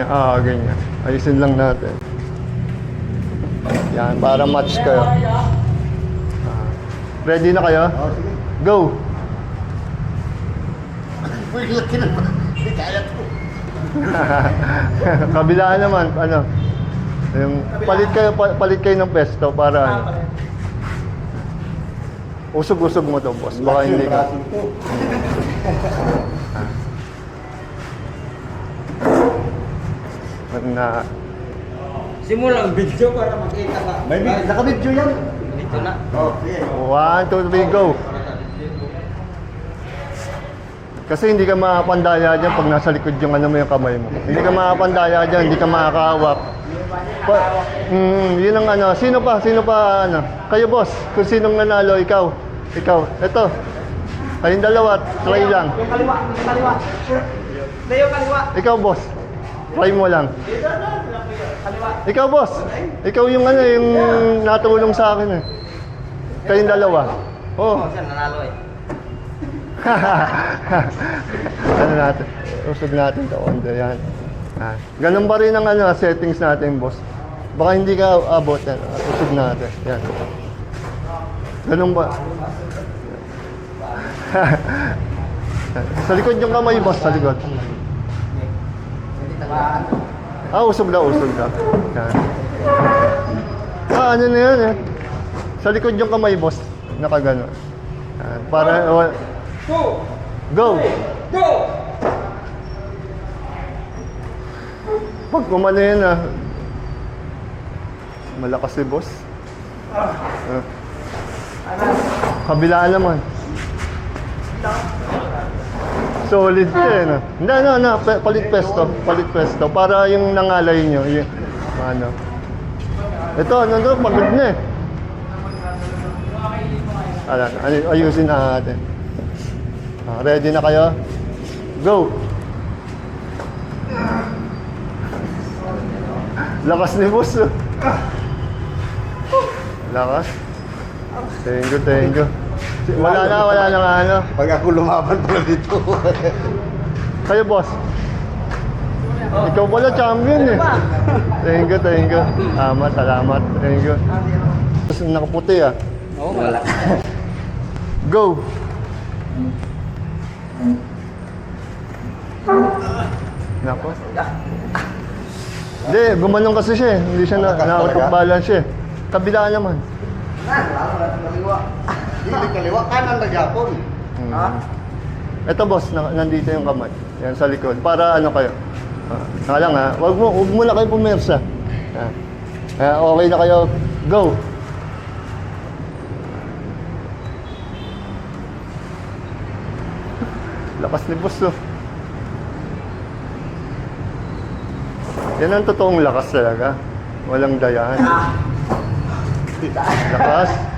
ganyan. Ganyan. Ayusin lang natin. Yan, para match kayo. Ready na kayo? Oo, sige. Go! Uy, laki na ba? Hindi kaya ko. Kabilaan naman, ano? Yung palit kayo ng pesto para ano. Usog-usog mo to, boss. Baka hindi ka. Na Simulang video para makita ka. May naka-video yan. Dito na. Okay. 1, 2, 3, go! Kasi hindi ka makapandaya dyan pag nasa likod yung ano mo yung kamay mo. Hindi ka makapandaya dyan, hindi ka makakahawak. Yun ang ano. Sino pa ano? Kayo, boss. Kung sinong nanalo, ikaw. Ito. Kayong dalawa, try lang. Yung kaliwa. Yung kaliwa. Ikaw, boss. Try mo lang. Kaliwa. Ikaw, boss. Ikaw yung ano, yung natulong sa akin eh. Kayong dalawa. Oh. Siya nanalo eh. Ano natin? Usog natin ito. Yan. Ganun pa rin ang ano, settings natin, boss. Baka hindi ka abot yan. Usog natin. Yan. Ganun ba? Sa likod yung kamay, boss. Sa likod. Usog na. Yan. Ano na yan eh. Sa likod yung kamay, boss. Nakagano. Para... Go! Pag kumano yan malakas si boss. Kabilaan naman. Solid ka eh, no? Hindi, palit pesto. Para yung nangalay nyo, yung, ano. Ito, pagod na eh. Ayusin na natin. Ready na kayo? Go! Lakas ni boss. Lakas. Thank you. Wala na nga ano. Pag ako lumaban pala dito. Kayo, boss. Ikaw pala champion eh. Thank you. Salamat. Thank you. Tapos nakaputi Oo, wala. Go! Nako. Hindi, gumanong kasi siya eh. Hindi siya nakatag-balance siya eh. Kabilaan naman. Kaliwa. Hindi kaliwa. Kanan na Japon. Ito boss, nandito yung kamay. Yan sa likod. Para ano kayo. Lang Huwag mo na kayo pumersa. Okay na kayo. Go! Lakas ni boss Yan ang totoong lakas talaga. Walang dayahan. Lakas.